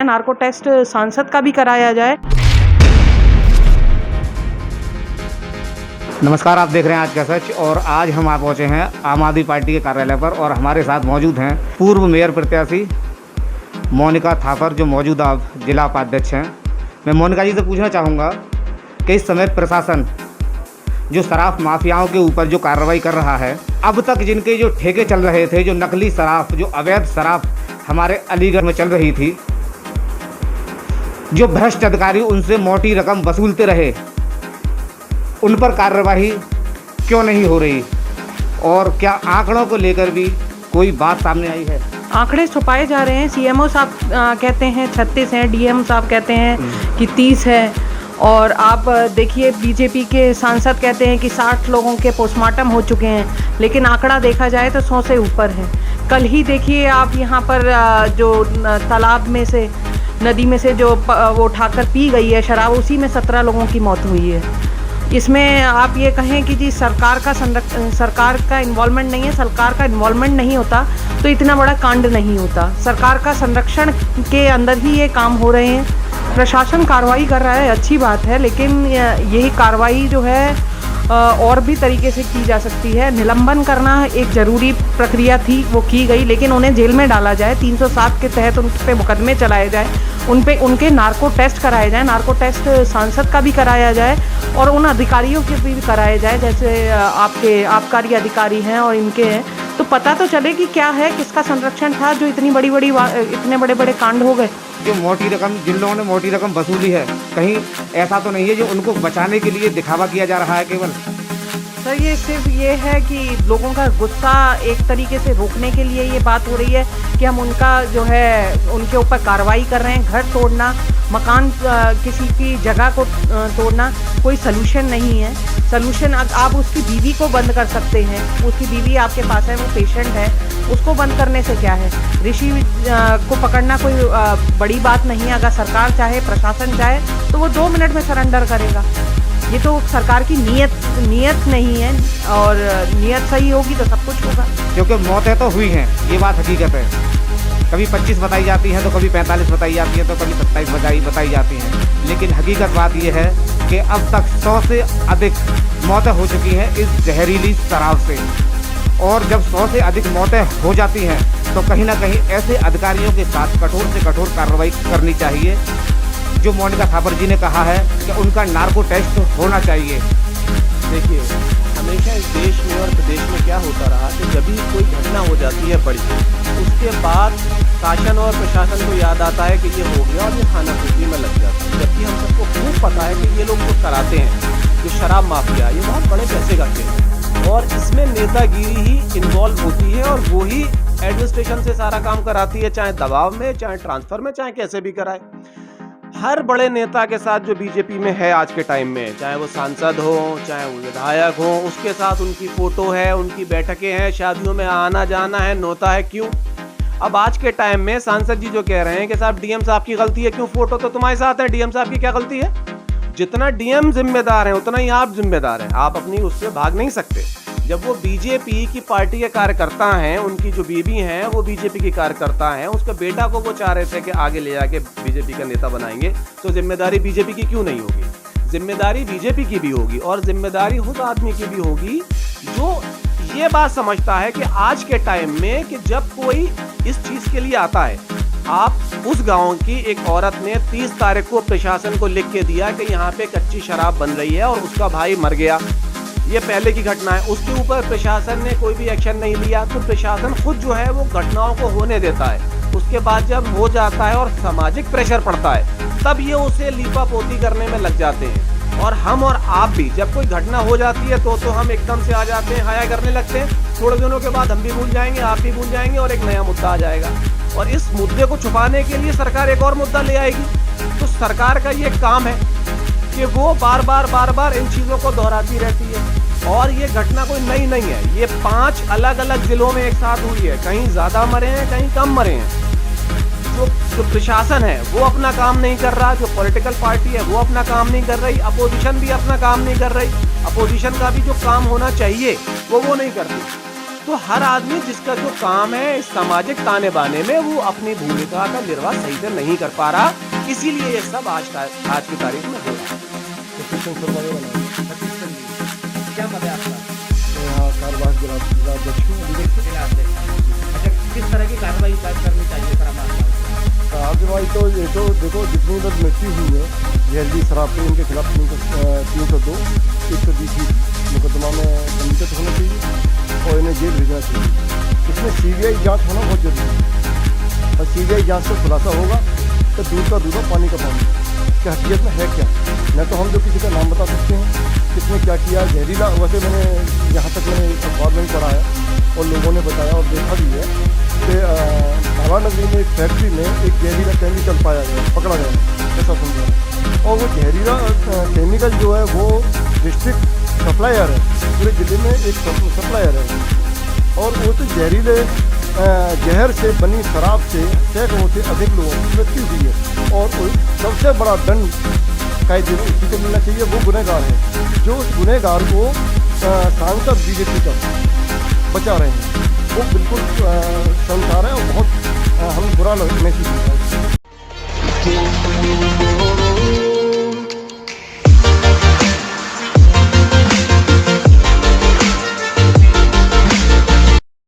Narco test सांसद का भी कराया जाए। नमस्कार, आप देख रहे हैं आज का सच। और आज हम आप पहुंचे हैं आम आदमी पार्टी के कार्यालय पर और हमारे साथ मौजूद हैं पूर्व मेयर प्रत्याशी मोनिका थापर, जो मौजूदा जिला उपाध्यक्ष हैं। मैं मोनिका जी से पूछना चाहूँगा कि इस समय प्रशासन जो शराब माफियाओं के ऊपर जो कार्रवाई कर रहा है, अब तक जिनके जो ठेके चल रहे थे, जो नकली शराब, जो अवैध शराब हमारे अलीगढ़ में चल रही थी, जो भ्रष्ट अधिकारी उनसे मोटी रकम वसूलते रहे, उन पर कार्रवाई क्यों नहीं हो रही? और क्या आंकड़ों को लेकर भी कोई बात सामने आई है? आंकड़े छुपाए जा रहे हैं। सीएमओ साहब कहते हैं 36 हैं, डीएम साहब कहते हैं कि 30 है, और आप देखिए बीजेपी के सांसद कहते हैं कि 60 लोगों के पोस्टमार्टम हो चुके हैं, लेकिन आंकड़ा देखा जाए तो 100 से ऊपर है। कल ही देखिए आप यहाँ पर जो तालाब में से, नदी में से जो वो उठाकर पी गई है शराब, उसी में 17 लोगों की मौत हुई है। इसमें आप ये कहें कि जी सरकार का इन्वॉल्वमेंट नहीं है, सरकार का इन्वॉल्वमेंट नहीं होता तो इतना बड़ा कांड नहीं होता। सरकार का संरक्षण के अंदर ही ये काम हो रहे हैं। प्रशासन कार्रवाई कर रहा है, अच्छी बात है, लेकिन यही कार्रवाई जो है और भी तरीके से की जा सकती है। निलंबन करना एक ज़रूरी प्रक्रिया थी, वो की गई, लेकिन उन्हें जेल में डाला जाए, 307 के तहत उन पे मुकदमे चलाए जाए, उनके नार्को टेस्ट कराए जाए, नार्को टेस्ट सांसद का भी कराया जाए और उन अधिकारियों के भी कराए जाए, जैसे आपके आबकारी अधिकारी हैं और इनके हैं, तो पता तो चले कि क्या है, किसका संरक्षण था जो इतने बड़े बड़े कांड हो गए। जो मोटी रकम, जिन लोगों ने मोटी रकम वसूली है, कहीं ऐसा तो नहीं है जो उनको बचाने के लिए दिखावा किया जा रहा है केवल? सर, ये सिर्फ ये है कि लोगों का गुस्सा एक तरीके से रोकने के लिए ये बात हो रही है कि हम उनका जो है उनके ऊपर कार्रवाई कर रहे हैं। घर तोड़ना, मकान किसी की जगह को तोड़ना कोई सलूशन नहीं है। सलूशन आप उसकी बीवी को बंद कर सकते हैं, उसकी बीवी आपके पास है, वो पेशेंट है, उसको बंद करने से क्या है? ऋषि को पकड़ना कोई बड़ी बात नहीं है। अगर सरकार चाहे, प्रशासन चाहे तो वो 2 मिनट में सरेंडर करेगा। ये तो सरकार की नीयत नहीं है, और नीयत सही होगी तो सब कुछ होगा। क्योंकि मौतें तो हुई हैं, ये बात हकीकत है। कभी 25 बताई जाती हैं, तो कभी 45 बताई जाती है, तो कभी 27 बताई जाती हैं, लेकिन हकीकत बात ये है कि अब तक 100 से अधिक मौतें हो चुकी हैं इस जहरीली शराब से। और जब 100 से अधिक मौतें हो जाती हैं तो कहीं ना कहीं ऐसे अधिकारियों के साथ कठोर से कठोर कार्रवाई करनी चाहिए। जो मोनिका थापर जी ने कहा है कि उनका नार्को टेस्ट होना चाहिए। देखिए, हमेशा इस देश में और प्रदेश में क्या होता रहा कि जब भी कोई घटना हो जाती है बड़ी, उसके बाद शासन और प्रशासन को याद आता है कि ये हो गया और ये खानापूर्ति में लग जाता है। जबकि हम सबको खूब पता है कि ये लोग जो कराते हैं, जो शराब माफिया, ये बहुत बड़े पैसे करते हैं और इसमें नेतागिरी ही इन्वॉल्व होती है और वो ही एडमिनिस्ट्रेशन से सारा काम कराती है, चाहे दबाव में, चाहे ट्रांसफर में, चाहे कैसे भी कराए। हर बड़े नेता के साथ जो बीजेपी में है आज के टाइम में, चाहे वो सांसद हो, चाहे वो विधायक हो, उसके साथ उनकी फोटो है, उनकी बैठकें हैं, शादियों में आना जाना है, नोता है। क्यों? अब आज के टाइम में सांसद जी जो कह रहे हैं कि साहब डीएम साहब की गलती है, क्यों? फोटो तो तुम्हारे साथ है, डीएम साहब की क्या गलती है? जितना डीएम जिम्मेदार है उतना ही आप जिम्मेदार हैं, आप अपनी उससे भाग नहीं सकते। जब वो बीजेपी की पार्टी के कार्यकर्ता हैं, उनकी जो बीवी हैं वो बीजेपी की कार्यकर्ता हैं, उसके बेटा को वो चाह रहे थे कि आगे ले जाके बीजेपी का नेता बनाएंगे, तो जिम्मेदारी बीजेपी की क्यों नहीं होगी? जिम्मेदारी बीजेपी की भी होगी और जिम्मेदारी उस आदमी की भी होगी जो ये बात समझता है कि आज के टाइम में कि जब कोई इस चीज के लिए आता है, आप उस गांव की एक औरत ने 30 तारीख को प्रशासन को लिख के दिया कि यहाँ पे कच्ची शराब बन रही है और उसका भाई मर गया, ये पहले की घटना है, उसके ऊपर प्रशासन ने कोई भी एक्शन नहीं लिया। तो प्रशासन खुद जो है वो घटनाओं को होने देता है, उसके बाद जब हो जाता है और सामाजिक प्रेशर पड़ता है, तब ये उसे लीपापोती करने में लग जाते हैं। और हम और आप भी जब कोई घटना हो जाती है तो हम एकदम से आ जाते हैं, हाया करने लगते हैं, थोड़े दिनों के बाद हम भी भूल जाएंगे, आप भी भूल जाएंगे और एक नया मुद्दा आ जाएगा। और इस मुद्दे को छुपाने के लिए सरकार एक और मुद्दा ले आएगी। तो सरकार का ये काम है कि वो बार बार इन चीज़ों को दोहराती रहती है। और ये घटना कोई नई नहीं है, ये 5 अलग अलग जिलों में एक साथ हुई है, कहीं ज़्यादा मरे हैं, कहीं कम मरे हैं। जो प्रशासन है वो अपना काम नहीं कर रहा, जो पॉलिटिकल पार्टी है वो अपना काम नहीं कर रही, अपोजिशन भी अपना काम नहीं कर रही। अपोजिशन का भी जो काम होना चाहिए वो नहीं करती। तो हर आदमी जिसका जो काम है इस सामाजिक ताने बाने में, वो अपनी भूमिका का निर्वाह सही से नहीं कर पा रहा, इसीलिए ये सब आज की तारीख में हो रहा है। क्या मत है आपका? अच्छा, किस तरह की कार्रवाई करनी चाहिए सर? कार्रवाई तो ये तो देखो, जितनी लोग मृत्यु हुई है जहरीली शराब पे, इनके खिलाफ 302 120 मुकदमा में पंजीकृत होना चाहिए और इन्हें जेल भेजना चाहिए। इसमें CBI जांच होना बहुत जरूरी है, और CBI जांच से खुलासा होगा तो दूध का दूध और पानी का पानी कि हकीकत में है क्या। न तो हम जो किसी का नाम बता सकते हैं किसने क्या किया जहरीला। वैसे मैंने यहाँ तक मैंने अखबार में भी पढ़ा है और लोगों ने बताया और देखा भी है कि भावानगरी में एक फैक्ट्री में एक जहरीला केमिकल पाया गया, पकड़ा गया, ऐसा समझा। और वो जहरीला केमिकल जो है वो डिस्ट्रिक्ट सप्लायर है, पूरे ज़िले में एक सप्लायर है। और वो तो जहरीले जहर से बनी शराब से सैकड़ों से अधिक लोगों की मृत्यु हुई है। और सबसे बड़ा दंड कायदे में इसी को मिलना चाहिए। वो गुनहगार है जो उस गुनहगार को सांसद BJP का बचा रहे हैं, वो बिल्कुल शर्मसार है और बहुत हमें बुरा महसूस होता है।